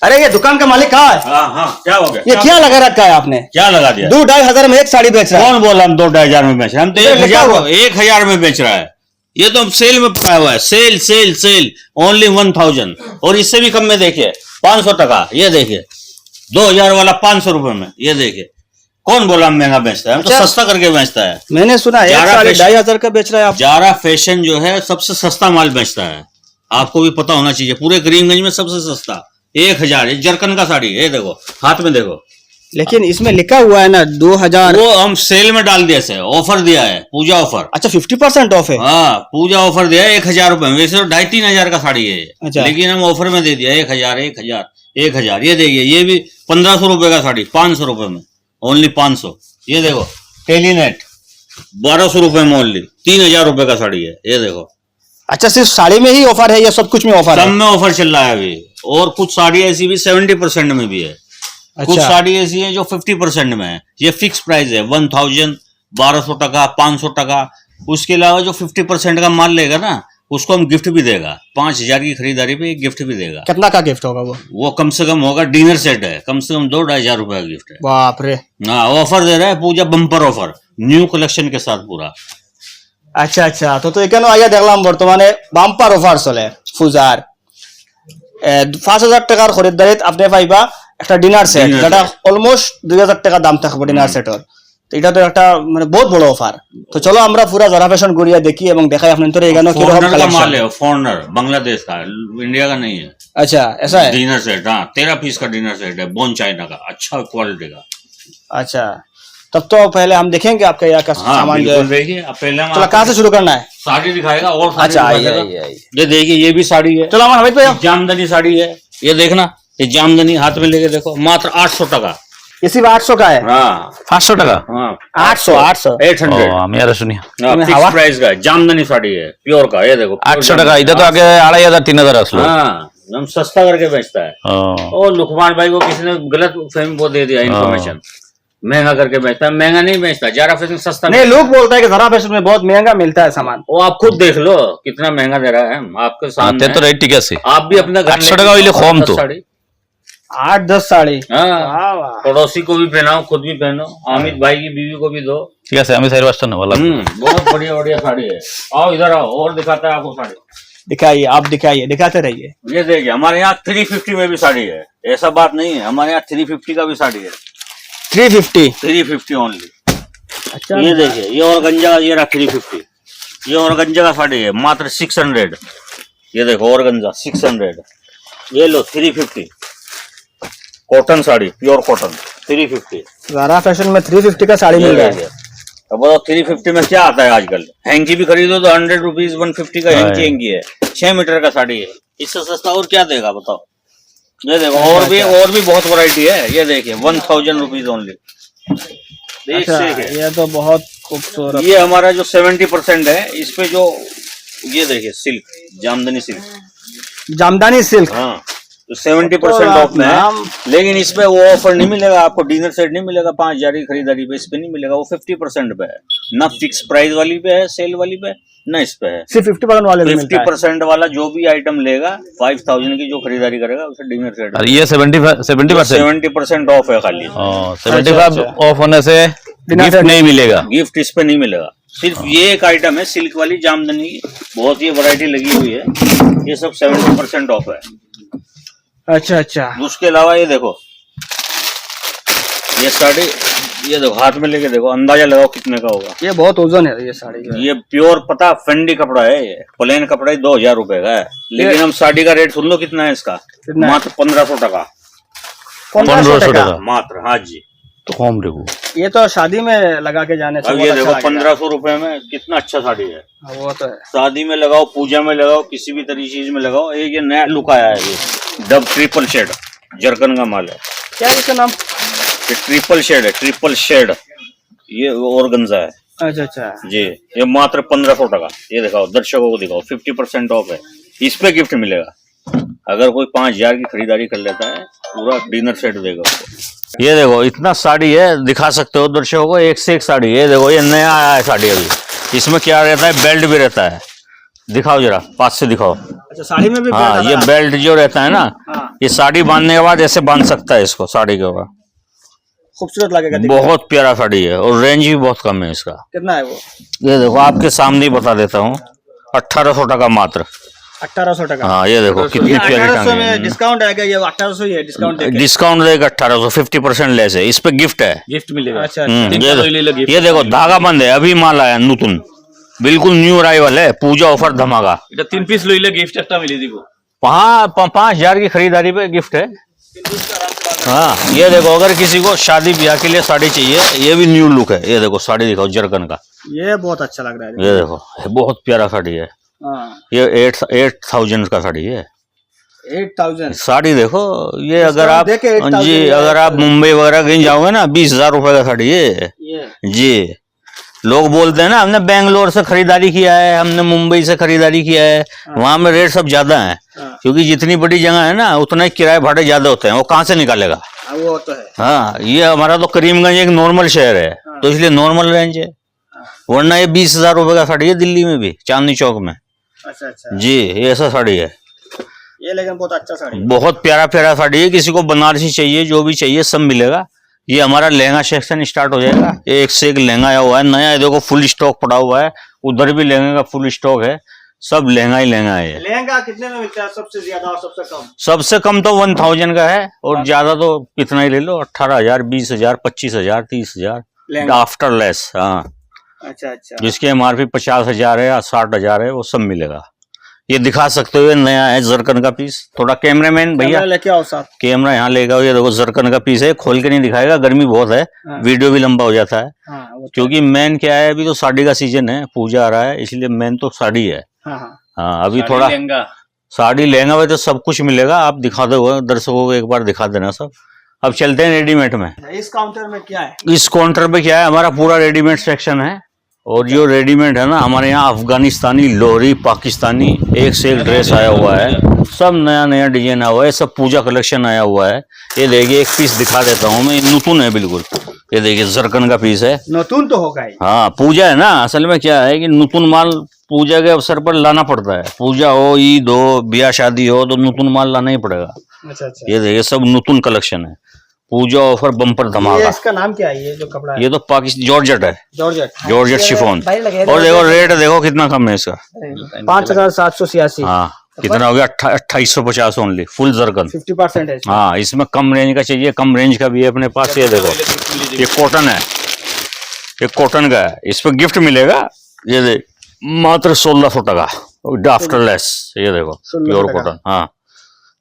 अरे ये दुकान का मालिक कहाँ है? हाँ क्या हो गया? ये क्या लगा रखा है आपने? क्या लगा दिया? 2-2.5 में एक साड़ी बेच रहा है। कौन बोला हम 2-2.5 में बेच रहे हैं? हम तो ये लिखा हुआ। 1,000 में बेच रहा है। ये तो हम सेल में पाया हुआ है। Sale sale sale only 1,000। और इससे भी कम में देखिए 500 टका। ये देखिए 2,000 वाला 500 रुपए में। ये देखिए कौन बोला हम महंगा बेचता है? हम तो सस्ता करके बेचता है। मैंने सुना एक साड़ी 2,500 का बेच रहा है आप। जारा फैशन जो है सबसे सस्ता माल बेचता है, आपको भी पता होना चाहिए। पूरे करीमगंज में सबसे सस्ता 1,000। जरकन का साड़ी है, देखो हाथ में देखो। लेकिन इसमें लिखा हुआ है ना 2,000। वो हम सेल में डाल दिया से, ऑफर दिया है, पूजा ऑफर। अच्छा 50% ऑफ है। हाँ पूजा ऑफर दिया है 1,000 रुपए में। वैसे तो 2,500-3,000 का साड़ी है। अच्छा। लेकिन हम ऑफर में दे दिया 1,000। ये देखिए ये भी 1,500 रुपए का साड़ी 500 रुपए में, ओनली 500। ये देखो टेलीनेट 1,200 रुपए में ओनली 3,000 रुपए का साड़ी है। ये देखो। अच्छा सिर्फ साड़ी में ही ऑफर है या सब कुछ में ऑफर सब है? में ऑफर चल रहा है अभी। और कुछ साड़ी ऐसी भी 70% में भी है। कुछ अच्छा। साड़ी ऐसी है जो 50% में है। ये फिक्स प्राइस है 1,000, 1,200 टका, 500 टका। उसके अलावा जो 50% का माल लेगा ना उसको हम गिफ्ट भी देगा। 5,000 की खरीदारी पे गिफ्ट भी देगा। कितना का गिफ्ट होगा वो? कम से कम होगा, डिनर सेट है, कम से कम 2-2.5 रुपए का गिफ्ट है। बाप रे। हाँ ऑफर दे रहा है पूजा, बम्पर ऑफर न्यू कलेक्शन के साथ पूरा। আচ্ছা আচ্ছা তো এখানে আইয়া দেখলাম বর্তমানে বাম্পার অফার চলে পূজার 5,000 টাকার খরিদারিত আপনি পাইবা একটা ডিনার সেট Dinner যেটা set। অলমোস্ট 2,000 টাকা দাম থাকবে ডিনার সেটর। তো এটা তো একটা মানে বহুত বড় অফার। তো চলো আমরা পুরা জারা ফ্যাশন ঘুরিয়া দেখি এবং দেখাই আপনাদের এখানে কি রকম फॉरनर का কালেকশন। माल है, फॉरनर बांग्लादेश का है, इंडिया का नहीं है। अच्छा ऐसा है। डिनर सेट, हाँ 13 पीस का डिनर सेट है, बोन चाइना का, अच्छा क्वालिटी का। अच्छा तब तो पहले हम देखेंगे आपका यहाँ का हाँ सामान जो बिल्कुल है। देखिए। अब पहले हम चलो कहाँ से शुरू करना है? साड़ी दिखाएगा और साड़ी अच्छा आइए दिखाएगा। आइए आइए। ये देखिए ये भी साड़ी है, चलो हमारा हमिद भाई जामदनी साड़ी है। ये देखना, ये जामदनी हाथ में लेके देखो, मात्र 800 टका। ये सिर्फ 800 का है। हाँ 500 টাকা। हाँ 800 800 800 আমি আর শুনি तुम्हें फिक्स हवा? प्राइस का है, जामदनी साड़ी है प्योर का। ये देखो 800 টাকা। এটা তো আগে 2,500-3,000 আসলো। हाँ हम सस्ता करके बेचता है। ও, और लुकमान भाई को किसी ने गलत फहमी वो दे दिया इन्फॉर्मेशन, महंगा करके बेचता है। महंगा नहीं बेचता, जारा फैशन सस्ता नहीं लोग बोलता है कि जरा फैशन में बहुत महंगा मिलता है सामान। वो आप खुद देख लो कितना महंगा दे रहा है हम आपके তে सामने। তো রেট ঠিক আছে। आप भी अपना घर 800 টাকা হইলে কম তো। 8-10 साड़ी। हाँ वाह, वाह। पड़ोसी को भी पहनाओ, खुद भी पहनो, हामिद भाई की बीवी को भी दो। ঠিক আছে আমি 4-5টা নেব লাগবে। बहुत बढ़िया बढ़िया साड़ी है। आओ इधर आओ और दिखाता है आपको साड़ी। दिखाइए आप दिखाइए दिखाते रहिए। ये देखिए हमारे यहाँ 350 में भी साड़ी है, ऐसा बात नहीं है। हमारे यहाँ 350 का भी साड़ी है, 350। 350 ओनली। अच्छा ये देखिए ये और गंजा, ये रहा 350। ये और गंजा का साड़ी है मात्र 600। ये देखो और गंजा 600। ये लो 350 कॉटन साड़ी, प्योर कॉटन 350। जरा फैशन में 350 का साड़ी मिल रहा है। अब बताओ 350 में क्या आता है आजकल? हैंकी भी खरीदो तो 100 रुपीज 150 का हैंकी है। 6 मीटर का साड़ी है, इससे सस्ता और क्या देगा बताओ? ये देखो और भी बहुत वैरायटी है। ये देखिए 1,000 रुपीज ओनली। अच्छा ये तो बहुत खूबसूरत। ये हमारा जो 70% है इस पे जो ये देखिए silk, Jamdani silk, jamdani silk. हाँ तो 70% ऑफ में है। लेकिन इसमें वो ऑफर नहीं मिलेगा आपको, डिनर सेट नहीं मिलेगा 5,000 की खरीदारी पे, इस पे नहीं मिलेगा। वो 50% पे है ना, फिक्स प्राइस वाली पे है, सेल वाली पे ना, इस पे है सिर्फ 50% वाले में मिलता है। 50% वाला जो भी आइटम लेगा 5,000 की जो खरीदारी करेगा उसे डिनर सेट আর ये 70%। 70% ऑफ है खाली। 75 ऑफ होने से गिफ्ट नहीं मिलेगा। गिफ्ट इस पे नहीं मिलेगा। सिर्फ ये एक आइटम है सिल्क वाली जामदनी की, बहुत ही वैरायटी लगी हुई है। ये सब 70% ऑफ है। अच्छा अच्छा उसके अलावा ये देखो ये साड़ी, ये देखो हाथ में लेके देखो, अंदाजा लगाओ कितने का होगा। ये बहुत वजन है ये साड़ी का। ये प्योर पता फेंडी कपड़ा है, ये प्लेन कपड़ा है, 2,000 रुपए का है। लेकिन हम साड़ी का रेट सुन लो कितना है इसका, कितना है? मात्र 1,500 टका 1500 टका। टका मात्र। हाँ जी तो कम देखो। ये तो शादी में लगा के जाने से अब बहुत ये अच्छा देखो लगेगा। 1,500 रुपए में कितना अच्छा साड़ी है। वो तो है। शादी में लगाओ, पूजा में लगाओ, किसी भी तरीके चीज में लगाओ। ये नया लुक आया है, ये डब ट्रिपल शेड जरकन का माल है। क्या है इसका नाम? ये ट्रिपल शेड है, ट्रिपल शेड। ये ऑर्गेन्जा है अच्छा अच्छा जी। ये मात्र 1,500 टका। ये दिखाओ दर्शकों को दिखाओ, 50% ऑफ है। इस पे गिफ्ट मिलेगा। अगर कोई 5,000 की खरीदारी कर लेता है पूरा डिनर सेट देगा उसको। ये देखो इतना साड़ी है, दिखा सकते हो दर्शकों को, एक से एक साड़ी। ये देखो ये नया आया है साड़ी अभी। इसमें क्या रहता है, बेल्ट भी रहता है। दिखाओ जरा पास से दिखाओ। अच्छा साड़ी में भी हाँ बेल्ट ये आता है? बेल्ट जो रहता है ना, हाँ। ये साड़ी बांधने के बाद ऐसे बांध सकता है इसको साड़ी के ऊपर, खूबसूरत लगेगा दिखने में। बहुत प्यारा साड़ी है और रेंज भी बहुत कम है इसका। कितना है वो? ये देखो आपके सामने ही बता देता हूँ, 1800 टका मात्र। 1800 टका। हाँ ये देखो कितनी प्यारी 1800 टांगी में है। डिस्काउंट आएगा? ये 1800 ही है डिस्काउंट देके? डिस्काउंट देगा 1800, 50% लेस है। इस पे गिफ्ट है। गिफ्ट मिलेगा। अच्छा ये देखो धागा बंद है, अभी माल आया नूतन, बिल्कुल न्यू अराइवल है। पूजा ऑफर धमाका। এটা 3 পিস লইলে গিফট একটা মিলে দিব। 5000 की खरीदारी पे गिफ्ट है। हाँ ये देखो, अगर किसी को शादी ब्याह के लिए साड़ी चाहिए, ये भी न्यू लुक है। ये देखो साड़ी दिखाओ जरकन का, ये बहुत अच्छा लग रहा है। ये देखो बहुत प्यारा साड़ी है। हाँ, ये 8000 का साड़ी है। 8000 साड़ी देखो ये, अगर Discount आप देके 8000 जी है। अगर आप मुंबई वगैरह कहीं जाओगे ना, 20,000 रुपए का साड़ी है ये जी। लोग बोलते हैं ना हमने बेंगलोर से खरीदारी किया है, हमने मुंबई से खरीदारी किया है, वहां में रेट सब ज्यादा है, हाँ। क्योंकि जितनी बड़ी जगह है ना उतना ही किराए भाड़े ज्यादा होते हैं। वो कहाँ से निकालेगा? हाँ, वो तो है। हाँ ये हमारा तो करीमगंज एक नॉर्मल शहर है, तो इसलिए नॉर्मल रेंज है। वरना ये 20,000 रुपए का साड़ी है दिल्ली में भी, चांदनी चौक में अच्छा अच्छा, जी। ये ऐसा साड़ी है, ये लेकिन बहुत अच्छा साड़ी है। बहुत प्यारा प्यारा साड़ी है। किसी को बनारसी चाहिए, जो भी चाहिए सब मिलेगा। ये हमारा लहंगा सेक्शन स्टार्ट हो जाएगा। एक से एक लहंगा आया हुआ है नया, ये देखो फुल स्टॉक पड़ा हुआ है। उधर भी लहंगे का फुल स्टॉक है, सब लहंगा ही लहंगा है। लहंगा कितने में मिलता है सबसे ज्यादा और सबसे कम? सबसे कम तो 1000 का है, और ज्यादा तो कितना ही ले लो, 18,000, 20,000, 25,000, 30,000 लहंगा। After less. हाँ अच्छा अच्छा, जिसकी MRP 50,000 है या 60,000 है, वो सब मिलेगा। ये दिखा सकते हो, ये नया है जरकन का पीस। थोड़ा कैमरामैन भैया कैमरा लेके आओ साथ। कैमरा यहाँ लेगा। ये देखो जरकन का पीस है, खोल के नहीं दिखाएगा, गर्मी बहुत है, हाँ। वीडियो भी लंबा हो जाता है। हाँ, वो तो क्योंकि मेन क्या है, अभी तो साड़ी का सीजन है, पूजा आ रहा है, इसलिए मेन तो साड़ी है। हाँ हाँ, हाँ अभी थोड़ा साड़ी लहंगा में तो सब कुछ मिलेगा। आप दिखा दो दर्शकों को, एक बार दिखा देना सब। अब चलते हैं रेडीमेड में। इस काउंटर में क्या है? इस काउंटर पे क्या है, हमारा पूरा रेडीमेड सेक्शन है। और जो रेडीमेड है ना, हमारे यहाँ अफगानिस्तानी, लोहरी, पाकिस्तानी, एक से एक ड्रेस आया हुआ है, सब नया नया डिजाइन आया हुआ है, सब पूजा कलेक्शन आया हुआ है। ये देखिए एक पीस दिखा देता हूँ मैं, नूतन है बिल्कुल। ये देखिए जरकन का पीस है। नतून तो होगा ही। हाँ पूजा है ना, असल में क्या है कि नूतन माल पूजा के अवसर पर लाना पड़ता है। पूजा हो, ईद हो, ब्याह शादी हो, तो नूतन माल लाना ही पड़ेगा। अच्छा अच्छा, ये देखिए सब नूतन कलेक्शन है, पूजा ऑफर बम्पर ये धमाका। इसका नाम क्या है? ये जो कपड़ा है ये तो पाकिस्तान जॉर्जेट है, जॉर्जेट। Georgette chiffon. और देखो रेट देखो कितना कम है इसका। 5786। हाँ कितना हो गया, 2850 ओनली, फुल जरकन। 50% है इसमें। हाँ इसमें कम रेंज का चाहिए, कम रेंज का भी है अपने पास। ये देखो ये कॉटन है, ये कॉटन का है, इस पे गिफ्ट मिलेगा। ये देख मात्र 1600 टका आफ्टर लेस। ये देखो 1600 प्योर टका। कॉटन। हाँ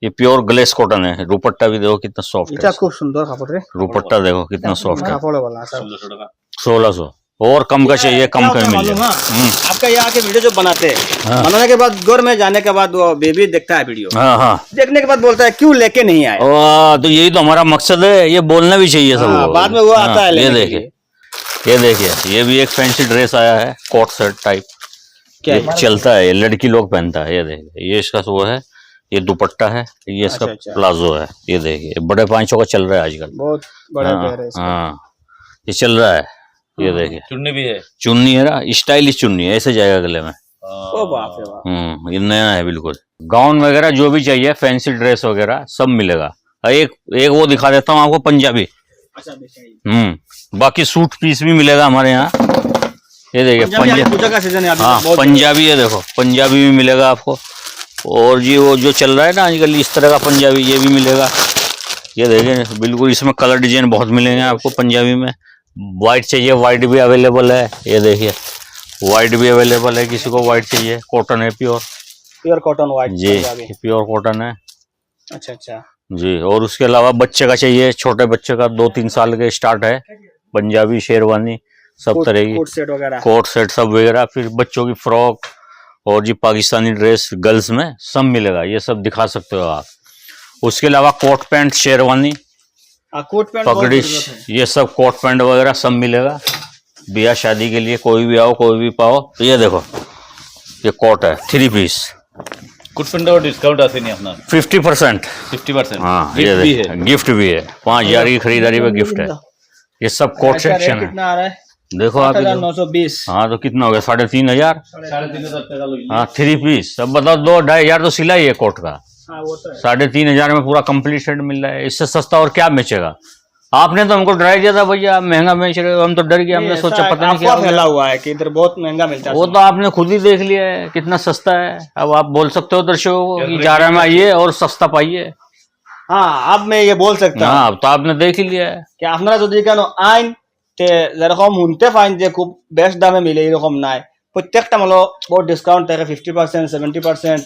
ये प्योर ग्लेस कॉटन है। दुपट्टा भी देखो कितना सॉफ्ट এটা है, খুব সুন্দর কাপড় রে, दुपट्टा देखो कितना सॉफ्ट है। কাপড় वाला सर। 1600 और कम का चाहिए, कम का मिल मालूम? जाएगा। हाँ, आपका यहाँ के वीडियो जो बनाते हैं, बनाने के बाद घर में जाने के बाद वो बेबी देखता है वीडियो, हाँ हाँ देखने के बाद बोलता है क्यों लेके नहीं आए। तो यही तो हमारा मकसद है, ये बोलना भी चाहिए हाँ, सबको। बाद में वो आता है ये लेने के देखिए, लिए। ये देखिए ये भी एक फैंसी ड्रेस आया है, कोट सेट टाइप। क्या ये चलता है, ये लड़की लोग पहनता है। ये देखिए ये इसका वो है, ये दुपट्टा है, ये इसका अच्छा, अच्छा। प्लाजो है। ये देखिए बड़े 500 का चल रहा है आजकल। बहुत बड़ा हाँ, पैर है इसका। हाँ ये चल रहा है। ये देखिए चुन्नी भी है। चुन्नी है ना, स्टाइलिश चुन्नी है, ऐसे जाएगा गले में। ओ बाप रे बाप। ये नया है बिल्कुल। गाउन वगैरह जो भी चाहिए, फैंसी ड्रेस वगैरह सब मिलेगा। एक एक वो दिखा देता हूँ आपको, पंजाबी। अच्छा देखिए, बाकी सूट पीस भी मिलेगा हमारे यहाँ। ये देखिए पंजाबी पूजा का सीजन है अभी, हाँ बहुत पंजाबी है, देखो पंजाबी भी मिलेगा आपको। और जी वो जो चल रहा है ना आजकल इस तरह का पंजाबी, ये भी मिलेगा। ये देखिए बिल्कुल, इसमें कलर डिजाइन बहुत मिलेंगे आपको पंजाबी में। वाइट चाहिए, वाइट भी अवेलेबल है। ये देखिए वाइट भी अवेलेबल है, किसी को वाइट चाहिए। कॉटन है प्योर, प्योर कॉटन व्हाइट जी पंजाबी। प्योर कॉटन है अच्छा अच्छा, जी। और उसके अलावा बच्चे का चाहिए, छोटे बच्चे का 2-3 साल के स्टार्ट है, पंजाबी शेरवानी सब तरह की, कोट सेट वगैरह। कोट सेट सब वगैरह। फिर बच्चों की फ्रॉक और जी पाकिस्तानी ड्रेस गर्ल्स में सब मिलेगा। ये सब दिखा सकते हो आप। उसके अलावा coat pant, sherwani, coat pant बहुत पगड़ी, जरूरत है। ये सब कोट पैंट वगैरह सब मिलेगा। ब्याह शादी के लिए कोई भी आओ, कोई भी पाओ। तो ये देखो ये कोट है 3 पीस, कुटपिंडा और डिस्काउंट आते नहीं अपना 50%। 50%। हाँ ये गिफ्ट भी है। देखो गिफ्ट भी है, 5000 की खरीदारी पे गिफ्ट है। ये सब कोट अच्छा, रेट सेक्शन है। कितना आ रहा है? देखो आप इधर। 8920। हाँ तो कितना हो गया, 3500। 3,500 टका लो। हाँ 3 पीस। अब बताओ 2-2,500 तो सिलाई है कोट का। हाँ वो तो है। 3,500 में पूरा कंप्लीट सेट मिल रहा है। इससे सस्ता और क्या बेचेगा? आपने तो हमको डरा दिया था भैया, आप महंगा बेच रहे हो, हम तो डर गए, हमने सोचा पता नहीं क्या अफवाह हो गया। फैला हुआ है कि इधर बहुत महंगा मिलता है। वो तो आपने खुद ही देख लिया है कितना सस्ता है। अब आप बोल सकते हो दर्शकों को कि जारा में आइए और सस्ता पाइए। हाँ, अब मैं ये बोल सकता हूँ हाँ, अब तो आपने देख ही लिया है। कि আপনারা যদি কেন আইন তে যেরকম শুনতে পাইন যে খুব বেস্ট দামে মিলে এরকম নাই, প্রত্যেকটা মালও বহুত ডিসকাউন্ট থাকে 50%, 70%,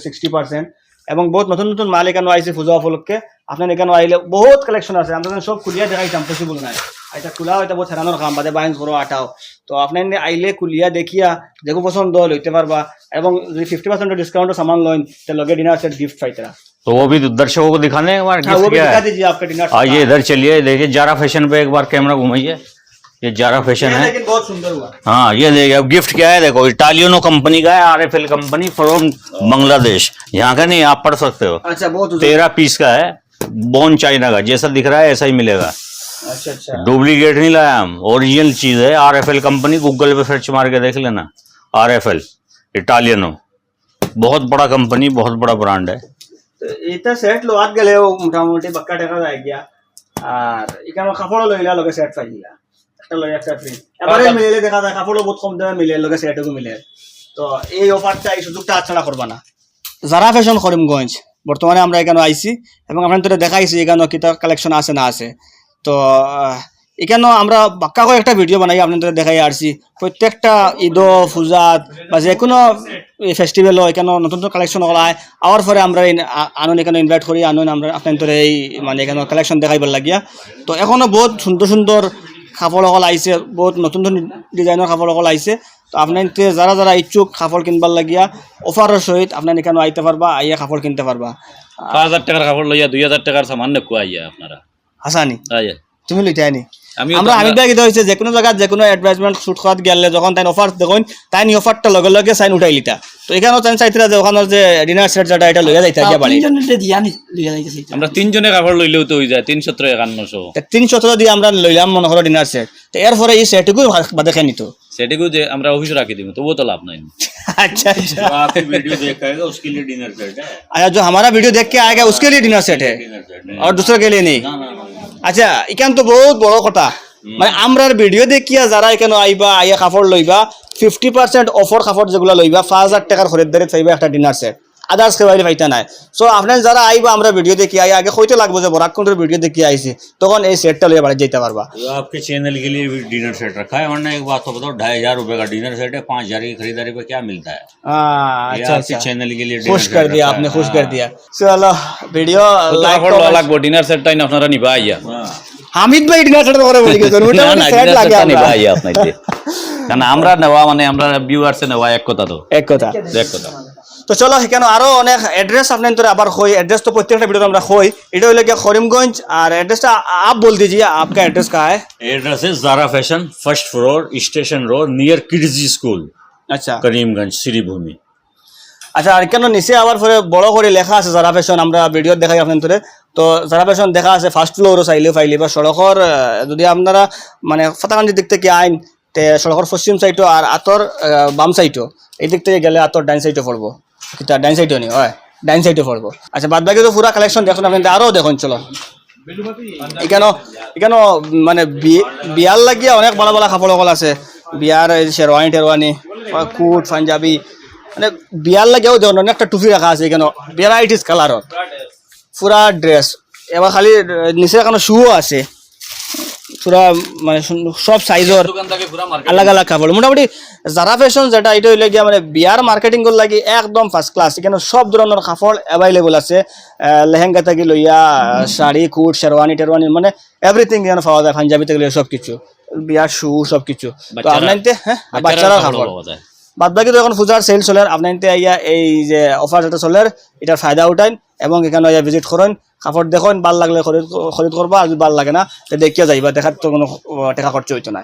60%, এবং বহুত নতুন নতুন মাল এখানে আইছে পূজা উপলক্ষে। আপনার এখানে আইলে বহুত কালেকশন আছে, আমরা সব খুলিয়া দেখাইতাম, পসিবল নাই। এটা খোলা হয়তো বহুত হেরানোর কাম, বাদে বাইন্স করো আটাও। তো আপনার আইলে খুলিয়া দেখিয়া যেগু পছন্দ লইতে পারবা, এবং যদি 50% ডিসকাউন্টের সামান লইন তো লগে ডিনার সেট गिफ्ट পাইতরা। तो वो भी दर्शकों को दिखाने एक बार हाँ, वो गिफ्ट भी क्या दिखा है। दीजिए आपका डिनर सेट। आइए इधर चलिए, देखिए जारा फैशन पे एक बार कैमरा घुमाइए। ये जारा फैशन ये है। लेकिन बहुत सुंदर हुआ। हाँ, ये देखिए अब गिफ्ट क्या है, देखो इटालियनो कंपनी का है, RFL कंपनी फ्रॉम बांग्लादेश। यहाँ का नहीं, आप पढ़ सकते हो। अच्छा, बहुत 13 पीस का है, बोन चाइना का, जैसा दिख रहा है ऐसा ही मिलेगा। अच्छा अच्छा। डुप्लीकेट नहीं लाया हम, ओरिजिनल चीज है। RFL कंपनी, गूगल पे सर्च मार के देख लेना, RFL इटालियनो। बहुत बड़ा कंपनी, बहुत बड़ा ब्रांड है। তো এটা সেট লোয়াত গেলেও মোটামুটি বাক্কা টাকা যায় গিয়া। আর এখানে কাপড়ও লইলা লগে সেট পাইলা, একটা লই একটা ফ্রি। এবারে মিলে দেখা যায় কাপড়ও বহুত কম দামে মিলে, লগে সেটও মিলে। তো এই অফারটা, এই সুযোগটা হাতছাড়া করবা না। যারা ফ্যাশন করিমগঞ্জ বর্তমানে আমরা এখানে আইছি, এবং আপনাদের দেখাইছি এখানে কিতা কালেকশন আছে না আছে। তো এখানে আমরা বাক্কা করে একটা ভিডিও বানাই আপনাদের দেখাই আসছি। প্রত্যেকটা ঈদ, পূজাত বা যে কোনো ফেস্টিভ্যালও এখানে নতুন নতুন কালেকশন করায়। আওয়ার পরে আমরা আনন্দ এখানে ইনভাইট করি, আনন্দ আমরা আপনাদের এই মানে এখানে কালেকশন দেখাইবার লাগিয়া। তো এখনো বহুত সুন্দর সুন্দর কাপড় সকল আইছে, বহুত নতুন নতুন ডিজাইনের কাপড় সকল আইছে। তো আপনার যারা যারা ইচ্ছুক কাপড় কিনবার লাগিয়া অফারের সহিত আপনার এখানে আইতে পারবা, আইয়া কাপড় কিনতে পারবা। 5,000 টাকার কাপড় লইয়া 2,000 টাকার সামান নেকু আইয়া আপনারা হাসানি আইয়া। তুমি লইতে আনি আমিও আমরা তো- আমি ব্যাগ হয়েছে যে কোনো জায়গায় যে কোনো অ্যাডভার্টাইজমেন্ট শুট করাত গেলে যখন তাই অফার দেখুন, তাই অফারটা লগে লগে সাইন উঠাই লিতা। তো এখানেও তাই চাইতরা যে ওখানে যে ডিনার সেট যেটা এটা লইয়া যাইতা গিয়া বাড়ি। আমরা 3 জনে কাপড় লইলেও তো হয়ে যায় 351 317 দিয়ে আমরা লইলাম মনে করো ডিনার সেট। তো এরপরে এই সেটটুকু বাদে খেয়ে নিত। সেটিকেও যে আমরা অফিসে রাখি দিব, তবুও তো লাভ নাই। अच्छा अच्छा। जो आपकी वीडियो देख आएगा उसके लिए डिनर सेट है। अच्छा, जो हमारा वीडियो देख के आएगा उसके लिए डिनर सेट है डिनर सेट है। और दूसरे के लिए नहीं। ना ना ना। আচ্ছা, এখান তো বহুত বড় কথা, মানে আমরার ভিডিও দেখিয়া যারা এখানে আইবা, আইয়া কাপড় লইবা, 50% অফার কাপড় যেগুলো লইবা 5,000 টাকার খরিদ্দারি পাইবা একটা ডিনার সেট। আদার্স কেবাইলে পাইতা নাই। সো আপনার যারা আইবা আমরা ভিডিও দেখি আই, আগে কইতে লাগবো যে বরাককুন্ডের ভিডিও দেখি আইছি, তখন এই সেটটা লইয়া বাড়ি যেতে পারবা। तो आपके चैनल के लिए भी डिनर सेट रखा है, वरना एक बात तो बताओ, 2,500 रुपए का डिनर सेट है, 5,000 की खरीदारी पे क्या मिलता है? ये अच्छा आपके अच्छा, चैनल के लिए खुश dinner कर set दिया रखा आपने, है। खुश कर हाँ। दिया। চলো ভিডিও লাইক কাপড় লওয়া লাগবো, ডিনার সেটটাই না আপনারা নিবা আইয়া। हाँ। হামিদ ভাই ডিনার সেট করে বলি গেছেন, না, মোটামুটি না, সেট dinner লাগে setটা নিবা আমরা। আইয়া আপনাদের। কারণ আমরা নেওয়া মানে আমরা ভিউয়ার্সে নেওয়া এক কথা, তো এক কথা। এক কথা। তো চলো এখানে আরো অনেক অ্যাড্রেস আপনাদের আবার কই, এड्रेस तो प्रत्येक वीडियो আমরা কই। এটা হইলো কি করিমগঞ্জ, আর এড্রেসটা आप बोल दीजिए, आपका एड्रेस कहाँ है? एड्रेस है Zara fashion, first floor, station road, near kids school, আচ্ছা करीमगंज, श्रीभूमि। আচ্ছা, আর কেন নিচে আবার পরে বড় করে লেখা আছে যারা ফ্যাশন, আমরা ভিডিও দেখাই আপনাদের। তো যারা ফ্যাশন দেখা আছে ফার্স্ট ফ্লোরও চাইলে পাইলে, বা সড়কর যদি আপনারা মানে ফাতাকান্দির দিক থেকে আইন তে সড়কর পশ্চিম সাইডও আর আতর বাম সাইডও, এই দিক থেকে গেলে আতর ডাইন সাইডও পড়বো, কিতা ডাইন সাইডও নি হয়, ডাইন সাইডও পড়বো। আচ্ছা, বাদ বাকি তো পুরা কালেকশন দেখুন আপনাদের, আরও দেখুন। চলো এখানে এখানে মানে বিয়ার লাগিয়া অনেক ভালো ভালো কাপড় সকল আছে। বিয়ার শেরওয়ানি টেরওয়ানি, কুট, পাঞ্জাবি, মানে বিয়ার লাগেও দেখুন অনেকটা টুপি রাখা আছে এখানে, ভ্যারাইটিস কালারত পুরা ড্রেস। এবার খালি নিচে এখানে শুও আছে পুরা, মানে সব সাইজর আলাদা আলাদা কাপড়। মোটামুটি যারা ফ্যাশন যেটা, এটা হইলে গিয়া মানে বিয়ার মার্কেটিং কর লাগি একদম ফার্স্ট ক্লাস। এখানে সব ধরনের কাপড় অ্যাভেলেবল আছে, লেহেঙ্গা থেকে লইয়া শাড়ি, কুট, শেরওয়ানি টেরওয়ানি, মানে এভরিথিং এখানে পাওয়া যায়, পাঞ্জাবি থেকে লইয়া সব কিছু, বিয়ার শু সব কিছু। তো আপনার হ্যাঁ বাচ্চারা কাপড়, বাদ বাকি তো এখন পূজার সেল চলে। আপনার আইয়া এই যে অফার যেটা চলে এটার ফায়দা উঠাইন, এবং এখানে আইয়া ভিজিট করেন, কাপড় দেখুন, ভাল লাগলে খরিদ করবা, আর যদি ভাল লাগে না তো দেখিয়া যাইবা, দেখার তো কোনো টাকা খরচ হইতো না।